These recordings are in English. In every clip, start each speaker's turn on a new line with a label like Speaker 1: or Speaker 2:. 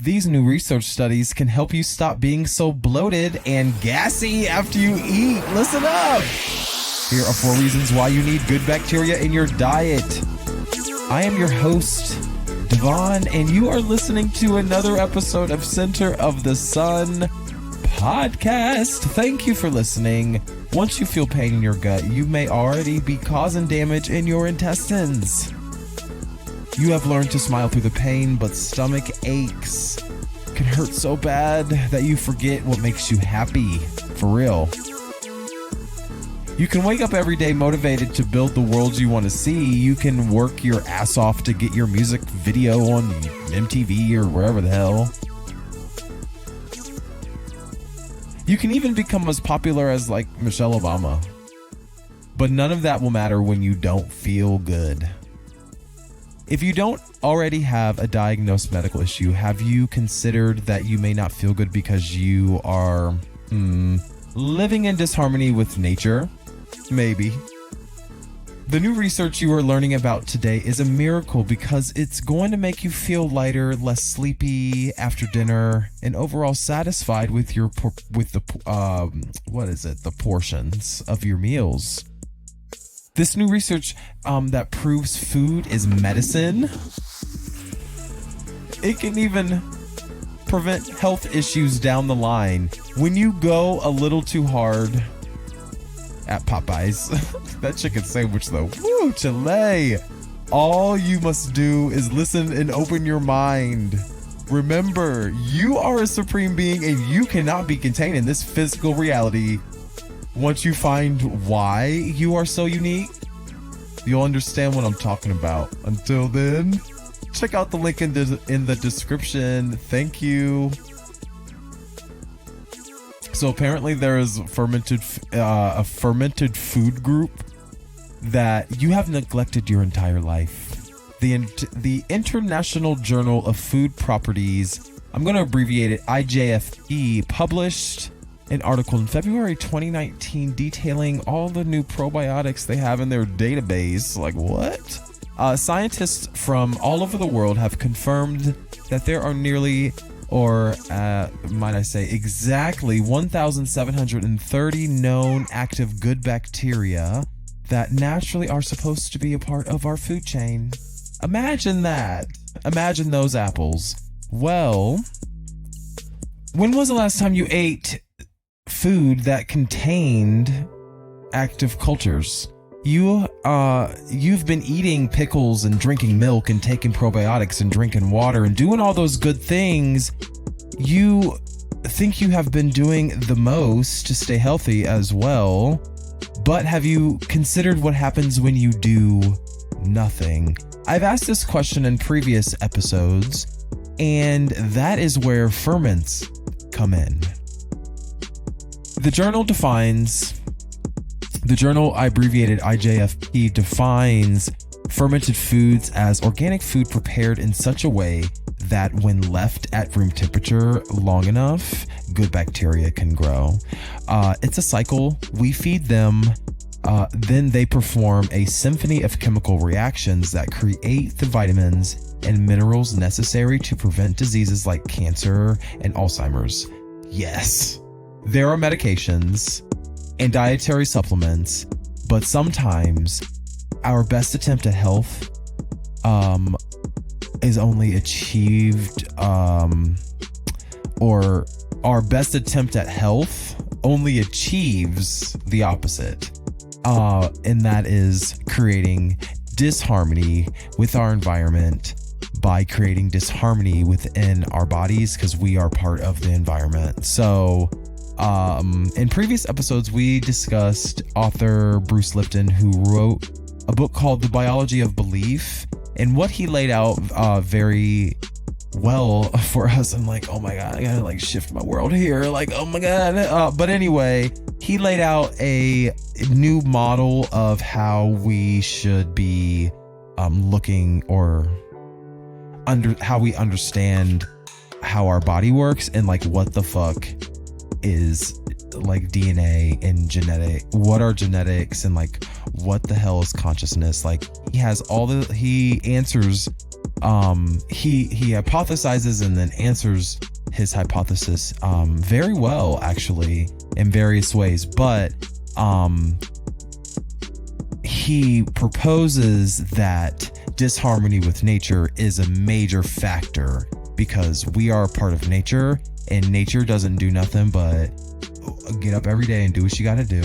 Speaker 1: These new research studies can help you stop being so bloated and gassy after you eat. Listen up! Here are 4 reasons why you need good bacteria in your diet. I am your host, Devon, and you are listening to another episode of Center of the Sun podcast. Thank you for listening. Once you feel pain in your gut, you may already be causing damage in your intestines. You have learned to smile through the pain, but stomach aches can hurt so bad that you forget what makes you happy. For real. You can wake up every day motivated to build the world you want to see. You can work your ass off to get your music video on MTV or wherever the hell. You can even become as popular as like Michelle Obama. But none of that will matter when you don't feel good. If you don't already have a diagnosed medical issue, have you considered that you may not feel good because you are living in disharmony with nature? Maybe. The new research you are learning about today is a miracle because it's going to make you feel lighter, less sleepy after dinner, and overall satisfied with the portions of your meals. This new research that proves food is medicine. It can even prevent health issues down the line. When you go a little too hard at Popeyes, that chicken sandwich though, woo, Chile. All you must do is listen and open your mind. Remember, you are a supreme being and you cannot be contained in this physical reality. Once you find why you are so unique, you'll understand what I'm talking about. Until then, check out the link in the description. Thank you. So apparently there is a fermented food group that you have neglected your entire life. The International Journal of Food Properties, I'm going to abbreviate it, IJFE, published an article in February 2019 detailing all the new probiotics they have in their database. Like, what? Scientists from all over the world have confirmed that there are nearly, or might I say exactly, 1,730 known active good bacteria that naturally are supposed to be a part of our food chain. Imagine that. Imagine those apples. Well, when was the last time you ate food that contained active cultures? You've been eating pickles and drinking milk and taking probiotics and drinking water and doing all those good things. You think you have been doing the most to stay healthy as well, but have you considered what happens when you do nothing? I've asked this question in previous episodes, and that is where ferments come in. The journal abbreviated IJFP defines fermented foods as organic food prepared in such a way that when left at room temperature long enough, good bacteria can grow. It's a cycle. We feed them, then they perform a symphony of chemical reactions that create the vitamins and minerals necessary to prevent diseases like cancer and Alzheimer's. Yes. There are medications and dietary supplements, but sometimes our best attempt at health is only achieved, or our best attempt at health only achieves the opposite, and that is creating disharmony with our environment by creating disharmony within our bodies because we are part of the environment. So in previous episodes, we discussed author Bruce Lipton, who wrote a book called The Biology of Belief, and what he laid out very well for us. I'm like, oh my God, I gotta like shift my world here. Like, oh my God. But anyway, he laid out a new model of how we should be looking or how we understand how our body works and like what the fuck is like DNA and what are genetics and like what the hell is consciousness. Like he answers he hypothesizes and then answers his hypothesis very well, actually, in various ways. But he proposes that disharmony with nature is a major factor because we are a part of nature, and nature doesn't do nothing but get up every day and do what she got to do.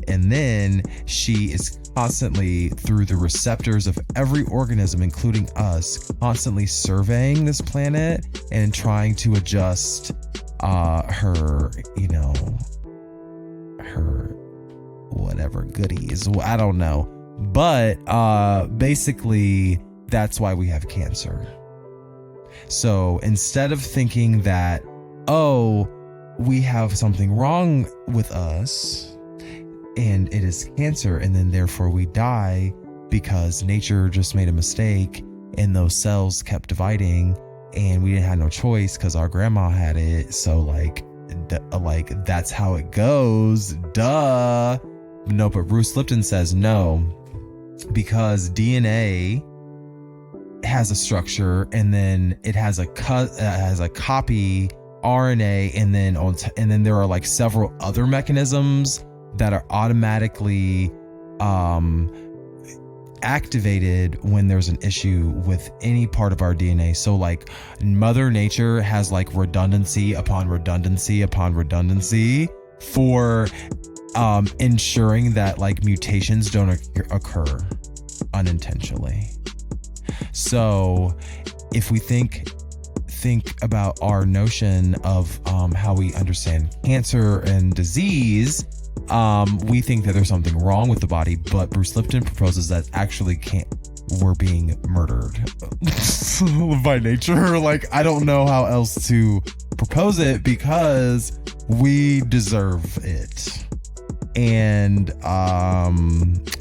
Speaker 1: And then she is constantly, through the receptors of every organism, including us, constantly surveying this planet and trying to adjust her, you know, her whatever goodies. I don't know. But basically, that's why we have cancer. So instead of thinking that, oh, we have something wrong with us and it is cancer, and then therefore we die because nature just made a mistake and those cells kept dividing and we didn't have no choice because our grandma had it. So like that's how it goes. Duh. No, but Bruce Lipton says no, because DNA has a structure, and then it has a copy RNA, and then there are like several other mechanisms that are automatically activated when there's an issue with any part of our DNA. So like Mother Nature has like redundancy upon redundancy upon redundancy for ensuring that like mutations don't occur unintentionally. So if we think about our notion of how we understand cancer and disease, we think that there's something wrong with the body, but Bruce Lipton proposes that actually we're being murdered by nature. Like, I don't know how else to propose it, because we deserve it. And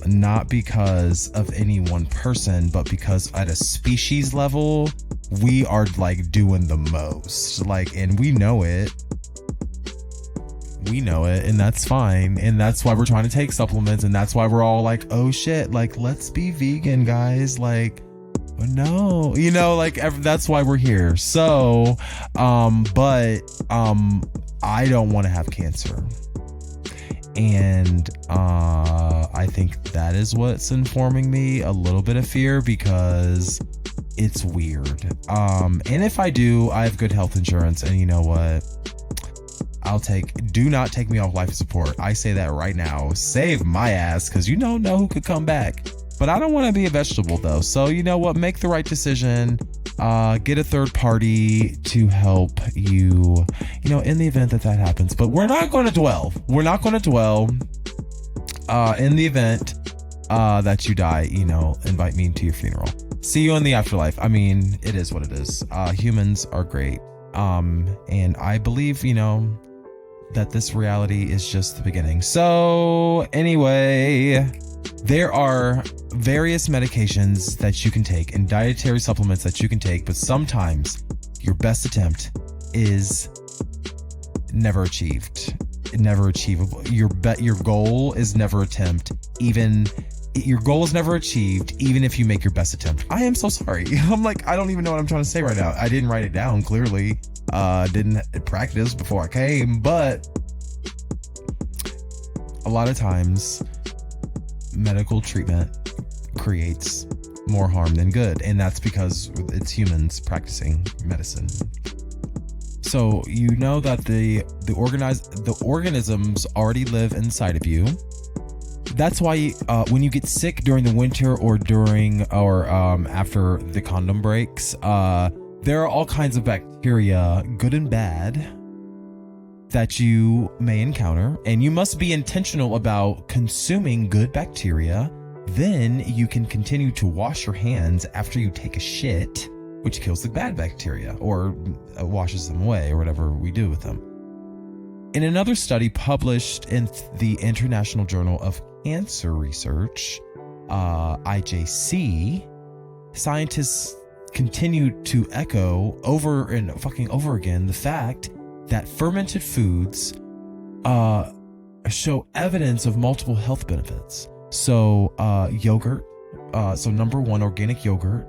Speaker 1: not because of any one person, but because at a species level, we are like doing the most. Like, and we know it, and that's fine. And that's why we're trying to take supplements, and that's why we're all like, oh shit, like, let's be vegan, guys. Like, no, you know, like that's why we're here. So but I don't want to have cancer. And I think that is what's informing me a little bit of fear, because it's weird. And if I do, I have good health insurance, and you know what? Do not take me off life support. I say that right now. Save my ass, because you don't know who could come back. But I don't want to be a vegetable though. So you know what? Make the right decision. Get a third party to help you, you know, in the event that happens. But we're not going to dwell. In the event that you die, you know, invite me to your funeral. See you in the afterlife. I mean, it is what it is. Humans are great. And I believe, you know, that this reality is just the beginning. So anyway, there are various medications that you can take and dietary supplements that you can take, but sometimes your best attempt is never achieved. Never achievable. Your goal is never your goal is never achieved, even if you make your best attempt. I am so sorry. I'm like, I don't even know what I'm trying to say right now. I didn't write it down, clearly. Didn't practice before I came, but a lot of times medical treatment creates more harm than good, and that's because it's humans practicing medicine. So you know that the organisms already live inside of you. That's why when you get sick during the winter or after the condom breaks, there are all kinds of bacteria, good and bad, that you may encounter, and you must be intentional about consuming good bacteria. Then you can continue to wash your hands after you take a shit, which kills the bad bacteria or washes them away, or whatever we do with them. In another study published in the International Journal of Cancer Research, IJC, scientists continued to echo over and fucking over again the fact that fermented foods show evidence of multiple health benefits. So yogurt, so number one, organic yogurt,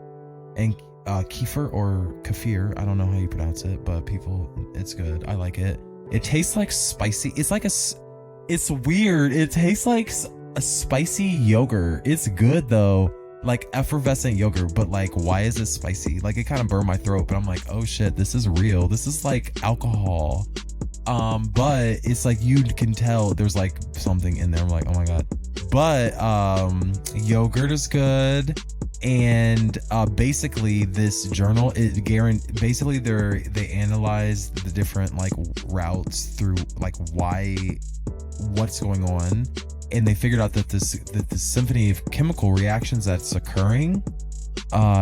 Speaker 1: and kefir or kefir. I don't know how you pronounce it, but it's good. I like it. It tastes like spicy. It's weird. It tastes like a spicy yogurt. It's good though. Like effervescent yogurt, but like, why is it spicy? Like, it kind of burned my throat, but I'm like, oh shit, this is real. This is like alcohol. But it's like, you can tell there's like something in there. I'm like, oh my God. But yogurt is good. And basically this journal, basically they analyze the different like routes through like what's going on, and they figured out that the symphony of chemical reactions that's occurring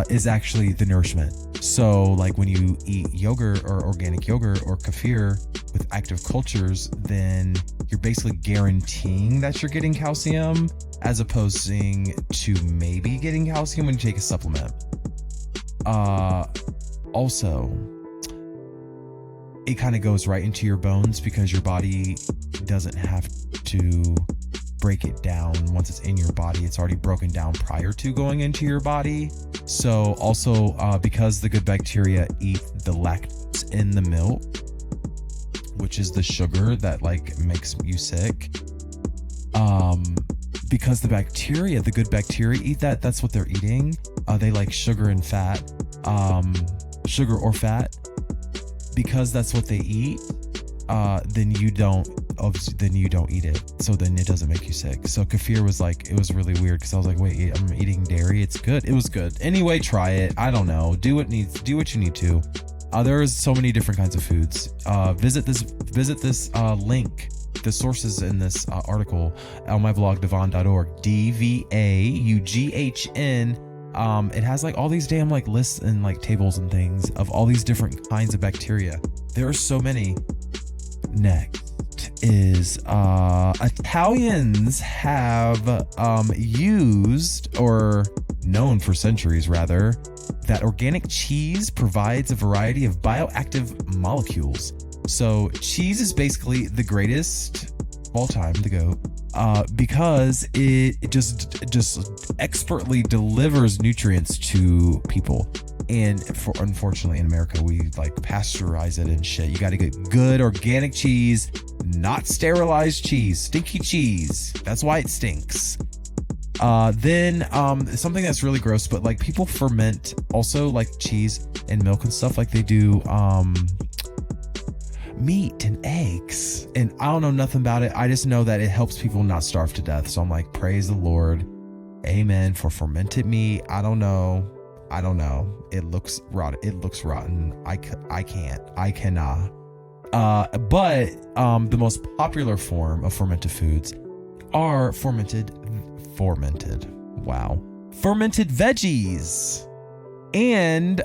Speaker 1: is actually the nourishment. So like when you eat yogurt or organic yogurt or kefir with active cultures, then you're basically guaranteeing that you're getting calcium, as opposed to maybe getting calcium when you take a supplement. Also, it kind of goes right into your bones because your body doesn't have to break it down. Once it's in your body, it's already broken down prior to going into your body. So also, because the good bacteria eat the lactose in the milk, which is the sugar that like makes you sick, because the good bacteria eat that's what they're eating. They like sugar and fat, sugar or fat, because that's what they eat. Then you don't eat it, so then it doesn't make you sick. So kefir was like, it was really weird because I was like, wait, I'm eating dairy, it's good. It was good anyway. Try it. I don't know, do what you need to. There's so many different kinds of foods. Visit this link, the sources in this article on my blog, devaughn.org, DVAUGHN. It has like all these damn like lists and like tables and things of all these different kinds of bacteria. There are so many. Next is Italians have used, or known for centuries rather, that organic cheese provides a variety of bioactive molecules. So cheese is basically the greatest of all time, the GOAT, because it just expertly delivers nutrients to people. And unfortunately in America, we like pasteurize it and shit. You got to get good organic cheese, not sterilized cheese, stinky cheese. That's why it stinks. Then something that's really gross, but like people ferment also like cheese and milk and stuff, like they do meat and eggs. And I don't know nothing about it. I just know that it helps people not starve to death. So I'm like, praise the Lord, amen for fermented meat. I don't know. It looks rotten. I cannot. But the most popular form of fermented foods are fermented veggies. And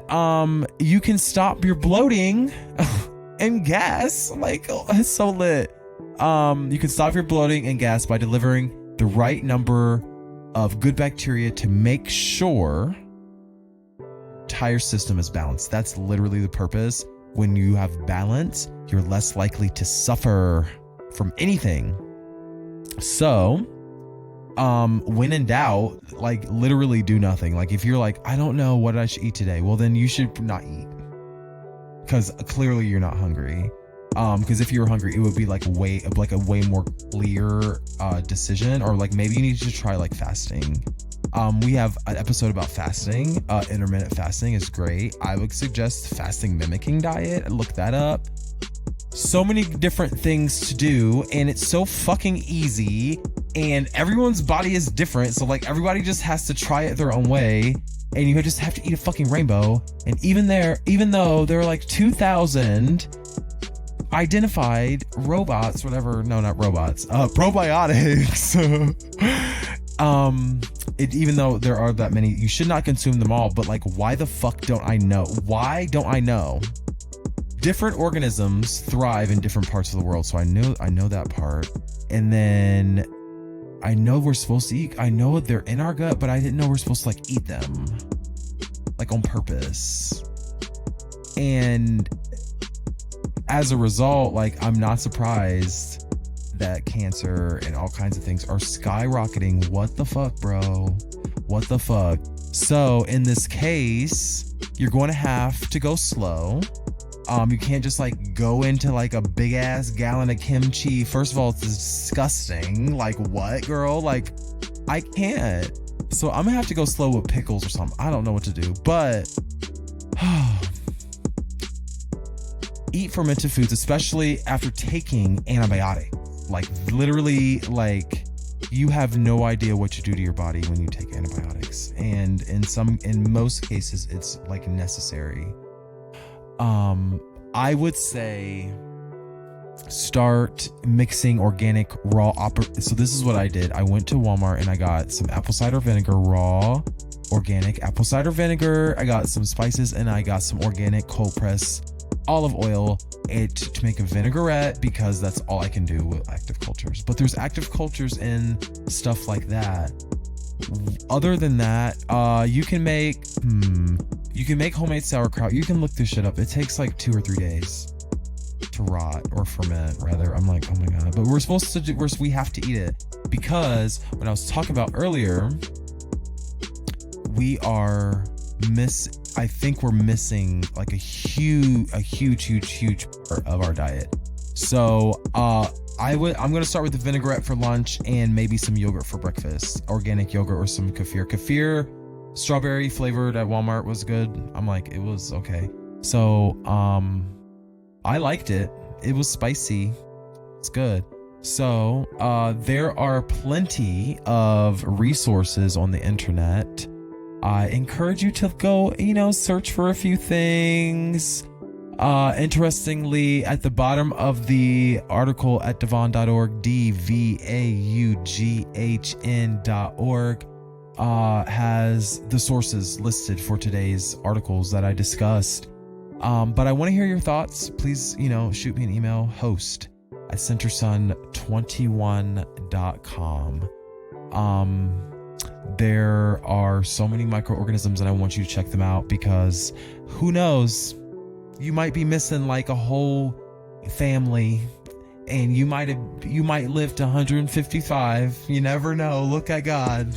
Speaker 1: you can stop your bloating and gas. Like, oh, it's so lit. You can stop your bloating and gas by delivering the right number of good bacteria to make sure entire system is balanced. That's literally the purpose. When you have balance, you're less likely to suffer from anything. So when in doubt, like literally do nothing. Like if you're like, I don't know what I should eat today, well then you should not eat, because clearly you're not hungry. Because if you were hungry, it would be like a way more clear decision. Or like maybe you need to try like fasting. We have an episode about fasting. Intermittent fasting is great. I would suggest fasting mimicking diet. Look that up. So many different things to do, and it's so fucking easy, and everyone's body is different, so like everybody just has to try it their own way, and you just have to eat a fucking rainbow. And even though there are like 2,000 identified robots, whatever, no, not robots, probiotics. Even though there are that many, you should not consume them all. But like, why the fuck don't I know? Why don't I know? Different organisms thrive in different parts of the world, so I know that part. And then I know we're supposed to eat. I know they're in our gut, but I didn't know we're supposed to like eat them, like on purpose. And as a result, like I'm not surprised that cancer and all kinds of things are skyrocketing. What the fuck, bro? What the fuck? So in this case, You're going to have to go slow. You can't just like go into like a big ass gallon of kimchi. First of all, it's disgusting. Like, what, girl? Like, I can't. So I'm gonna have to go slow with pickles or something. I don't know what to do, but eat fermented foods, especially after taking antibiotics. Like, literally, like, you have no idea what you do to your body when you take antibiotics, and in most cases it's like necessary. I would say start mixing organic raw so this is what I did. I went to Walmart and I got some apple cider vinegar, raw organic apple cider vinegar. I got some spices and I got some organic cold press olive oil to make a vinaigrette, because that's all I can do with active cultures. But there's active cultures in stuff like that. Other than that, you can make homemade sauerkraut. You can look this shit up. It takes like 2 or 3 days to rot, or ferment rather. I'm like, oh my god. But we're supposed to we have to eat it, because when I was talking about earlier, I think we're missing like a huge part of our diet. So I'm gonna start with the vinaigrette for lunch and maybe some yogurt for breakfast, organic yogurt or some kefir strawberry flavored at Walmart was good. I'm like, it was okay. So I liked it. It was spicy. It's good. So there are plenty of resources on the internet. I encourage you to go, search for a few things. Interestingly, at the bottom of the article at devaughan.org, dvaughn.org, has the sources listed for today's articles that I discussed. But I want to hear your thoughts. Please, shoot me an email, host@centersun21.com. There are so many microorganisms and I want you to check them out, because who knows, you might be missing like a whole family, and you might live to 155. You never know. Look at God.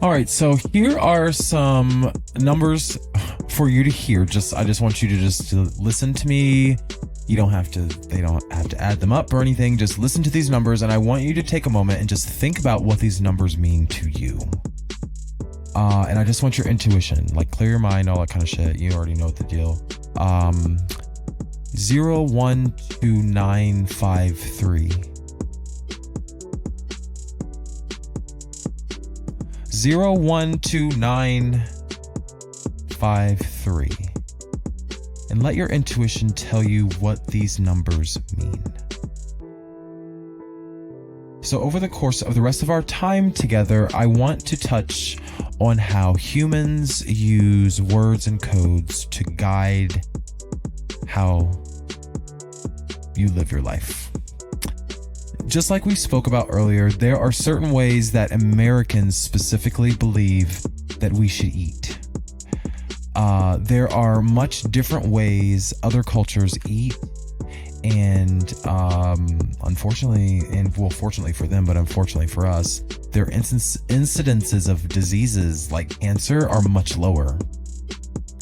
Speaker 1: All right, so here are some numbers for you to hear. I just want you to listen to me. They don't have to add them up or anything. Just listen to these numbers, and I want you to take a moment and just think about what these numbers mean to you. And I just want your intuition, like clear your mind, all that kind of shit. You already know the deal. 012953. 012953. And let your intuition tell you what these numbers mean. So over the course of the rest of our time together, I want to touch on how humans use words and codes to guide how you live your life. Just like we spoke about earlier, there are certain ways that Americans specifically believe that we should eat. There are much different ways other cultures eat, and fortunately for them, but unfortunately for us, their incidences of diseases like cancer are much lower.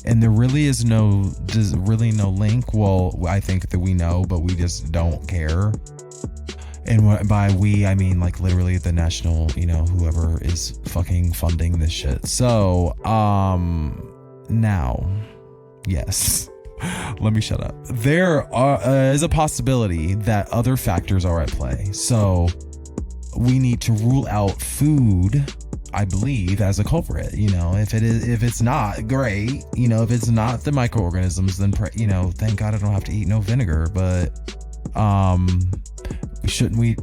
Speaker 1: And there really is no link. Well, I think that we know, but we just don't care. And by we, I mean like literally the national, whoever is fucking funding this shit. So, now, yes, let me shut up. There is a possibility that other factors are at play. So we need to rule out food, I believe, as a culprit. If it's not great, if it's not the microorganisms, then thank God I don't have to eat no vinegar. But shouldn't we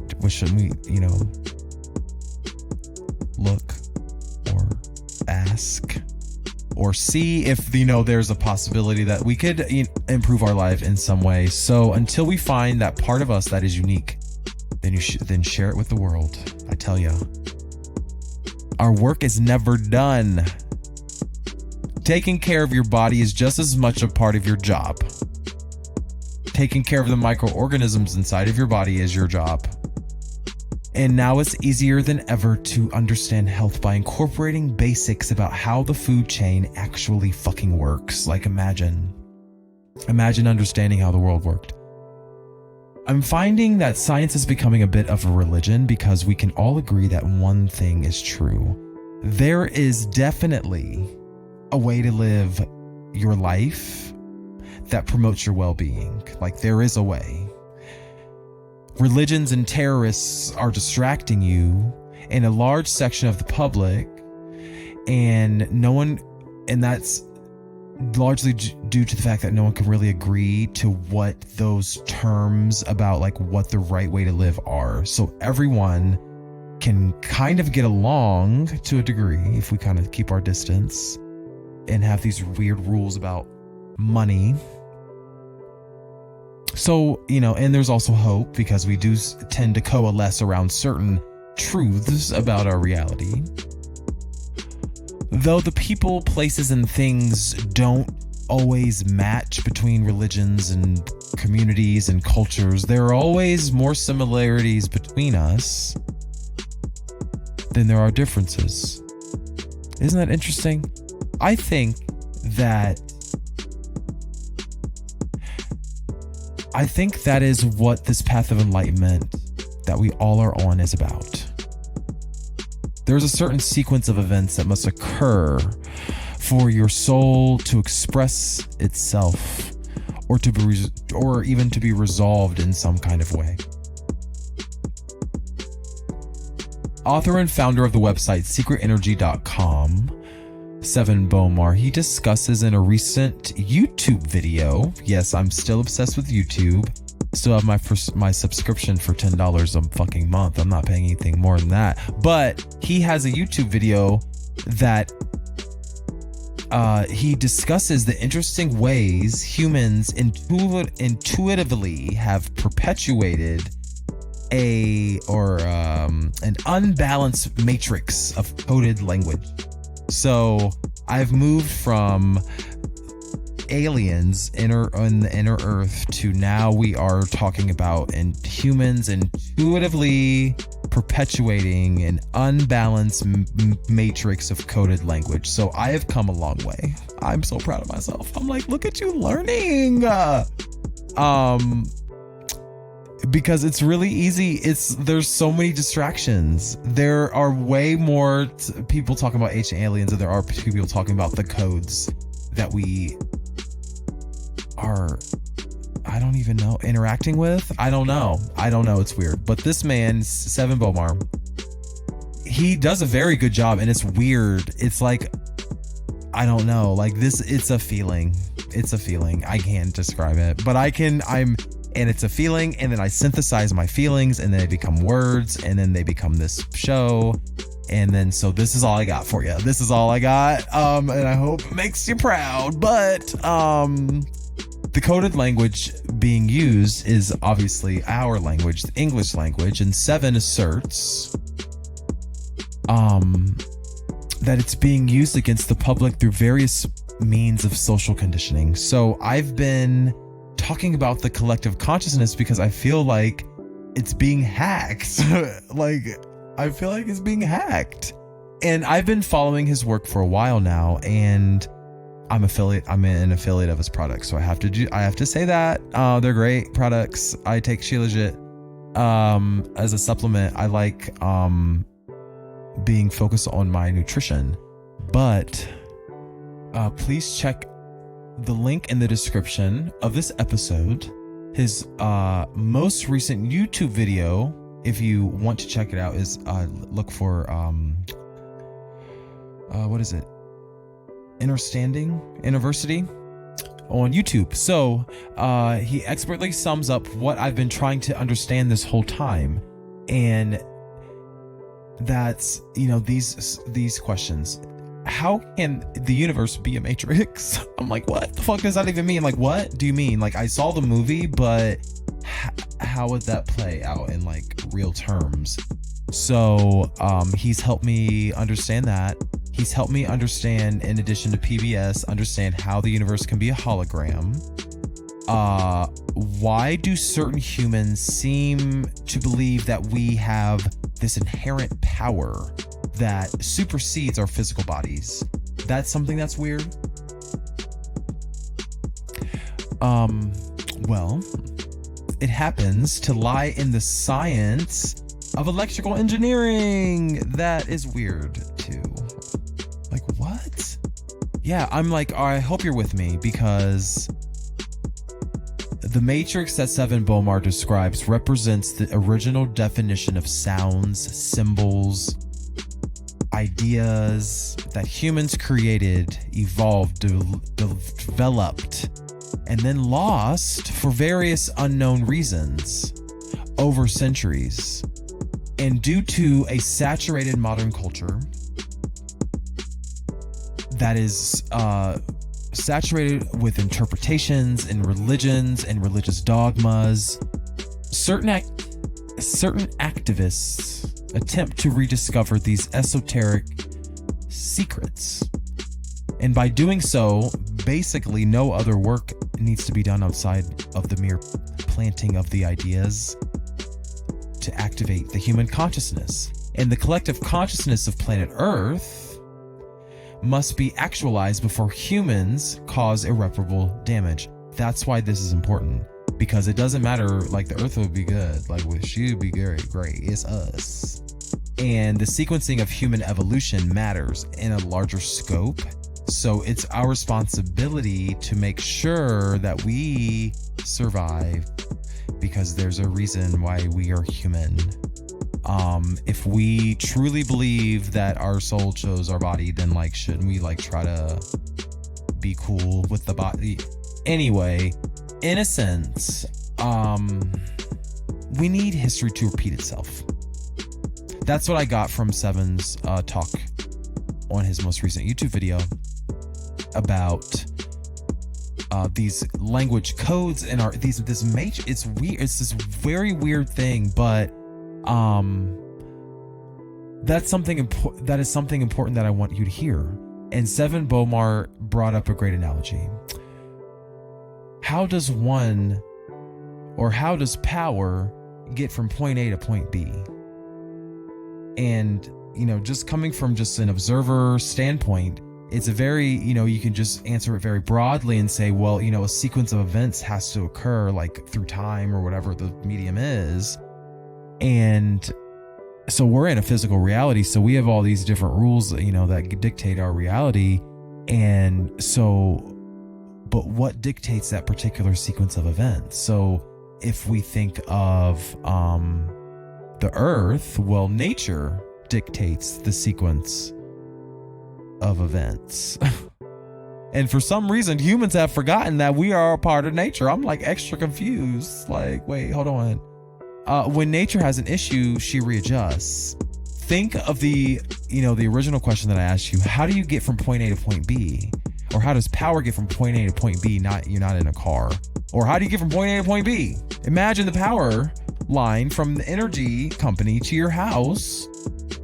Speaker 1: look or ask or see if there's a possibility that we could improve our life in some way? So until we find that part of us that is unique, then share it with the world. I tell you, our work is never done. Taking care of your body is just as much a part of your job. Taking care of the microorganisms inside of your body is your job. And now it's easier than ever to understand health by incorporating basics about how the food chain actually fucking works. Like imagine understanding how the world worked. I'm finding that science is becoming a bit of a religion because we can all agree that one thing is true. There is definitely a way to live your life that promotes your well-being. Like there is a way. Religions and terrorists are distracting you in a large section of the public, and that's largely due to the fact that no one can really agree to what those terms about like what the right way to live are. So everyone can kind of get along to a degree if we kind of keep our distance and have these weird rules about money. So, and there's also hope because we do tend to coalesce around certain truths about our reality. Though the people, places, and things don't always match between religions and communities and cultures, there are always more similarities between us than there are differences. Isn't that interesting? I think that is what this path of enlightenment that we all are on is about. There's a certain sequence of events that must occur for your soul to express itself or even to be resolved in some kind of way. Author and founder of the website secretenergy.com, Bohm, he discusses in a recent YouTube video. Yes, I'm still obsessed with YouTube. Still have my subscription for $10 a fucking month. I'm not paying anything more than that. But he has a YouTube video that he discusses the interesting ways humans intuitively have perpetuated an unbalanced matrix of coded language. So I've moved from aliens in the inner earth to now we are talking about humans intuitively perpetuating an unbalanced matrix of coded language. So I have come a long way. I'm so proud of myself. I'm like, look at you learning. Because it's really easy. There's so many distractions. There are way more people talking about ancient aliens than there are people talking about the codes that we are, I don't even know, interacting with. I don't know. It's weird. But this man, Bohm, he does a very good job, and it's weird. It's like, I don't know, like this, it's a feeling. I can't describe it, but and it's a feeling, and then I synthesize my feelings, and then they become words, and then they become this show. And then, so this is all I got for you. This is all I got. And I hope it makes you proud. But the coded language being used is obviously our language, the English language. And Seven asserts that it's being used against the public through various means of social conditioning. So I've been talking about the collective consciousness because I feel like it's being hacked. I feel like it's being hacked. And I've been following his work for a while now, and I'm an affiliate of his products. So I have to say that they're great products. I take Shilajit as a supplement. I like being focused on my nutrition. But please check the link in the description of this episode. His most recent YouTube video, if you want to check it out, is look for what is it? University on YouTube. So he expertly sums up what I've been trying to understand this whole time, and that's these questions. How can the universe be a matrix? I'm like, what the fuck does that even mean? Like, what do you mean? Like, I saw the movie, but how would that play out in like real terms? So he's helped me understand that. He's helped me understand, in addition to PBS, understand how the universe can be a hologram. Why do certain humans seem to believe that we have this inherent power that supersedes our physical bodies. That's something that's weird. Well, it happens to lie in the science of electrical engineering. That is weird too. Like, what? Yeah, I'm like, I hope you're with me, because the matrix that Seven Bohm describes represents the original definition of sounds, symbols, ideas that humans created, evolved, developed, and then lost for various unknown reasons over centuries. And due to a saturated modern culture that is saturated with interpretations and religions and religious dogmas, certain activists attempt to rediscover these esoteric secrets. And by doing so, basically no other work needs to be done outside of the mere planting of the ideas to activate the human consciousness. And the collective consciousness of planet Earth must be actualized before humans cause irreparable damage. That's why this is important, because it doesn't matter, like the Earth would be good, like she would be great, it's us. And the sequencing of human evolution matters in a larger scope. So it's our responsibility to make sure that we survive, because there's a reason why we are human. If we truly believe that our soul chose our body, then like, shouldn't we like try to be cool with the body? Anyway, in a sense, we need history to repeat itself. That's what I got from Seven's talk on his most recent YouTube video about these language codes and this matrix. It's weird. It's this very weird thing, but that's something important. That is something important that I want you to hear. And Seven Bohm brought up a great analogy. How does power get from point A to point B? And, just coming from just an observer standpoint, it's a very, you can just answer it very broadly and say, well, a sequence of events has to occur like through time or whatever the medium is. And so we're in a physical reality. So we have all these different rules, that dictate our reality. And so, but what dictates that particular sequence of events? So if we think of the Earth, well, nature dictates the sequence of events. And for some reason, humans have forgotten that we are a part of nature. I'm like extra confused. Like, wait, hold on. When nature has an issue, she readjusts. Think of the original question that I asked you. How do you get from point A to point B? Or how does power get from point A to point B? You're not in a car. Or how do you get from point A to point B? Imagine the power line from the energy company to your house.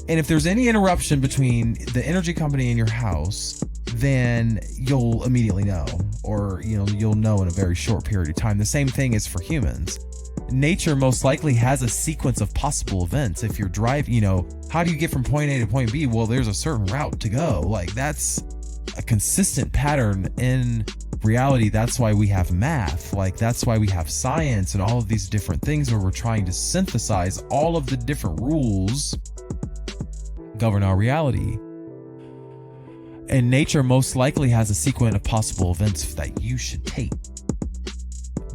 Speaker 1: And if there's any interruption between the energy company and your house, then you'll immediately know, or you'll know in a very short period of time. The same thing is for humans. Nature most likely has a sequence of possible events. If you're driving, how do you get from point A to point B? Well, there's a certain route to go. Like, that's a consistent pattern in reality. That's why we have math. Like, that's why we have science and all of these different things where we're trying to synthesize all of the different rules govern our reality. And nature most likely has a sequence of possible events that you should take.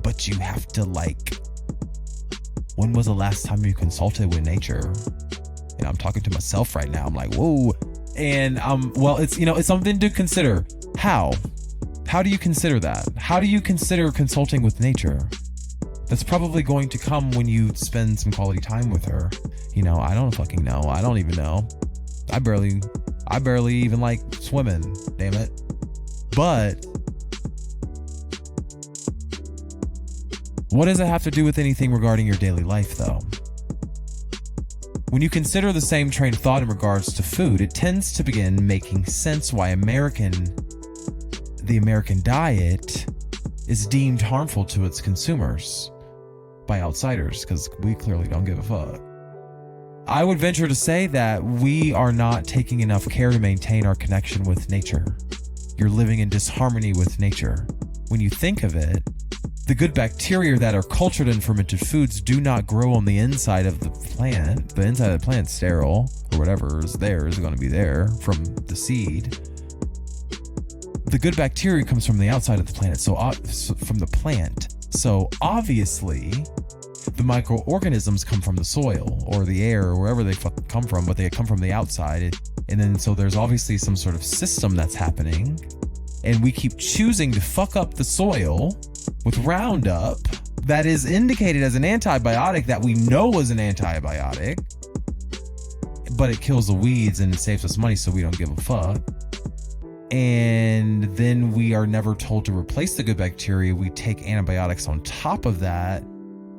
Speaker 1: But you have to when was the last time you consulted with nature? I'm talking to myself right now. I'm like, whoa. And well, it's it's something to consider. How do you consider that? How do you consider consulting with nature? That's probably going to come when you spend some quality time with her. I don't fucking know. I don't even know. I barely even like swimming, damn it. But what does it have to do with anything regarding your daily life, though? When you consider the same train of thought in regards to food, it tends to begin making sense why the American diet is deemed harmful to its consumers by outsiders, because we clearly don't give a fuck. I would venture to say that we are not taking enough care to maintain our connection with nature. You're living in disharmony with nature. When you think of it, the good bacteria that are cultured in fermented foods do not grow on the inside of the plant. The inside of the plant's sterile, or whatever is there is going to be there from the seed. The good bacteria comes from the outside of the planet, so from the plant. So obviously, the microorganisms come from the soil or the air or wherever they come from, but they come from the outside. And then so there's obviously some sort of system that's happening, and we keep choosing to fuck up the soil with Roundup that is indicated as an antibiotic that we know is an antibiotic, but it kills the weeds and it saves us money, so we don't give a fuck. And then we are never told to replace the good bacteria. We take antibiotics on top of that.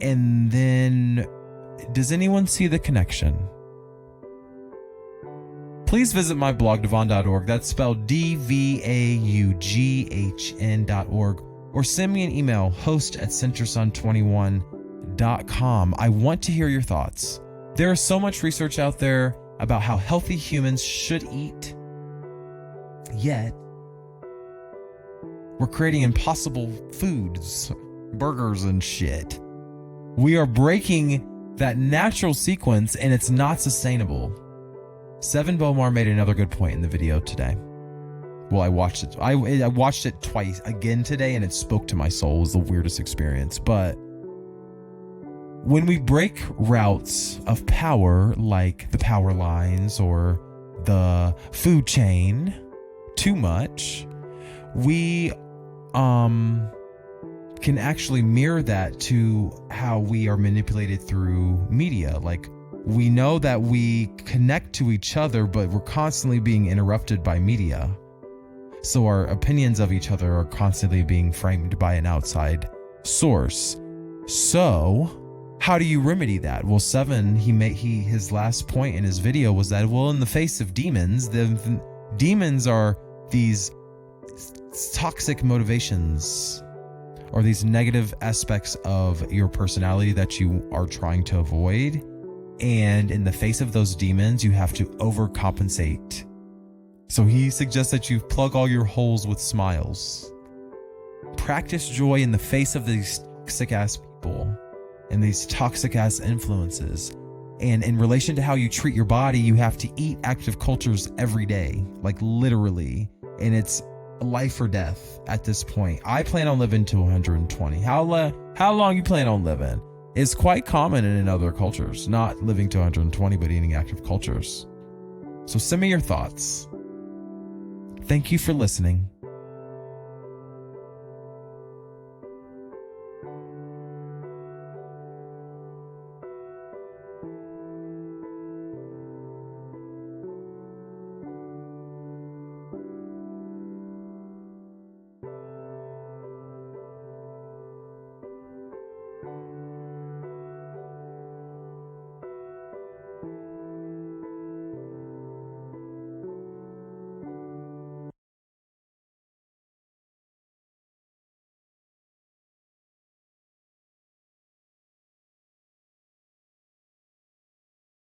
Speaker 1: And then, does anyone see the connection? Please visit my blog, devon.org. That's spelled DVAUGHN.org. Or send me an email, host@centersun21.com. I want to hear your thoughts. There is so much research out there about how healthy humans should eat. Yet, we're creating impossible foods, burgers and shit. We are breaking that natural sequence, and it's not sustainable. Seven Bohm made another good point in the video today. Well, I watched it. I watched it twice again today, and it spoke to my soul. It was the weirdest experience. But when we break routes of power, like the power lines or the food chain, too much, we can actually mirror that to how we are manipulated through media. Like, we know that we connect to each other, but we're constantly being interrupted by media. So our opinions of each other are constantly being framed by an outside source. So how do you remedy that? Well, Seven, his last point in his video was that, well, in the face of demons, the demons are these toxic motivations or these negative aspects of your personality that you are trying to avoid. And in the face of those demons, you have to overcompensate. So he suggests that you plug all your holes with smiles. Practice joy in the face of these toxic ass people and these toxic ass influences. And in relation to how you treat your body, you have to eat active cultures every day, like literally. And it's life or death at this point. I plan on living to 120. How long you plan on living? It's quite common in other cultures, not living to 120, but eating active cultures. So send me your thoughts. Thank you for listening.